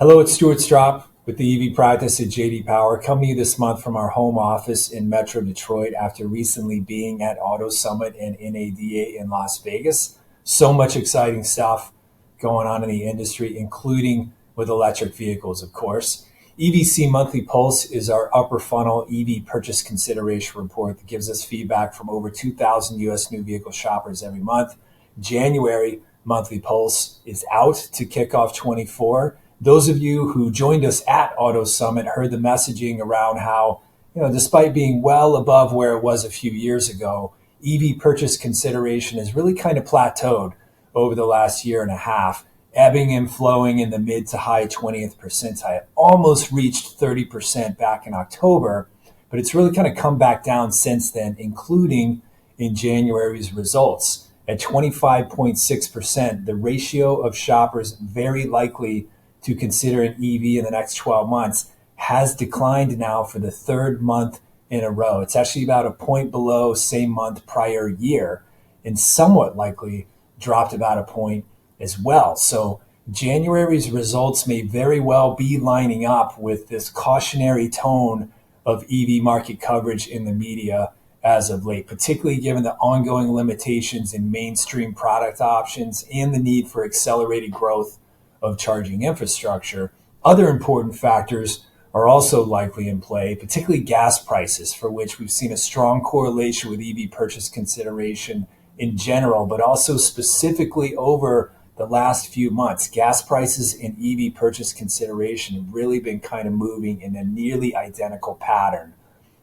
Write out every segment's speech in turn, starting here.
Hello, it's Stuart Strop with the EV practice at JD Power, coming to you this month from our home office in Metro Detroit after recently being at Auto Summit and NADA in Las Vegas. So much exciting stuff going on in the industry, including with electric vehicles, of course. EVC Monthly Pulse is our upper funnel EV purchase consideration report that gives us feedback from over 2,000 U.S. new vehicle shoppers every month. January Monthly Pulse is out to kick off 24. Those of you who joined us at Auto Summit heard the messaging around how, despite being well above where it was a few years ago, EV purchase consideration has really kind of plateaued over the last year and a half, ebbing and flowing in the mid to high 20th percentile. It almost reached 30% back in October, but it's really kind of come back down since then, including in January's results. At 25.6%, the ratio of shoppers very likely to consider an EV in the next 12 months has declined now for the third month in a row. It's actually about a point below same month prior year, and somewhat likely dropped about a point as well. So January's results may very well be lining up with this cautionary tone of EV market coverage in the media as of late, particularly given the ongoing limitations in mainstream product options and the need for accelerated growth of charging infrastructure. Other important factors are also likely in play, particularly gas prices, for which we've seen a strong correlation with EV purchase consideration in general, but also specifically over the last few months. Gas prices and EV purchase consideration have really been kind of moving in a nearly identical pattern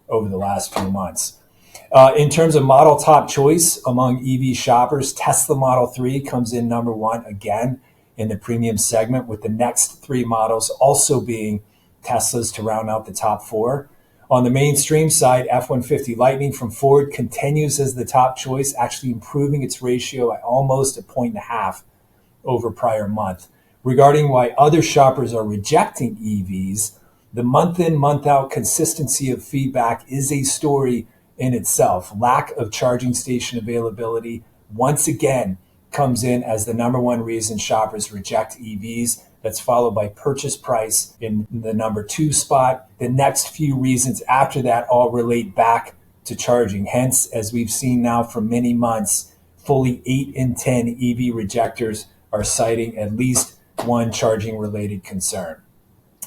over the last few months. In terms of model top choice among EV shoppers, Tesla Model 3 comes in number one again in the premium segment, with the next three models also being Teslas to round out the top four. On the mainstream side, F-150 Lightning from Ford continues as the top choice, actually improving its ratio by almost a point and a half over prior month. Regarding why other shoppers are rejecting EVs, the month in, month out consistency of feedback is a story in itself. Lack of charging station availability once again comes in as the number one reason shoppers reject EVs. That's followed by purchase price in the number two spot. The next few reasons after that all relate back to charging. Hence, as we've seen now for many months, fully 8 in 10 EV rejectors are citing at least one charging related concern.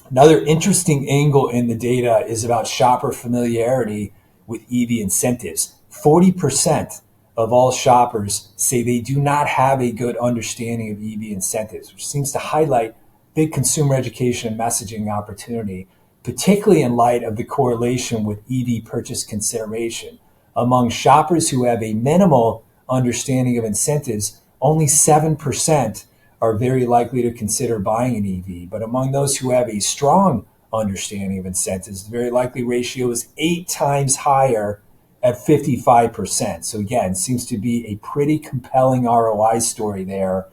Another interesting angle in the data is about shopper familiarity with EV incentives. 40% of all shoppers say they do not have a good understanding of EV incentives, which seems to highlight big consumer education and messaging opportunity, particularly in light of the correlation with EV purchase consideration. Among shoppers who have a minimal understanding of incentives, only 7% are very likely to consider buying an EV. But among those who have a strong understanding of incentives, the very likely ratio is 8 times higher at 55%. So again, seems to be a pretty compelling ROI story there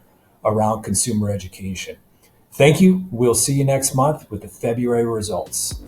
around consumer education. Thank you. We'll see you next month with the February results.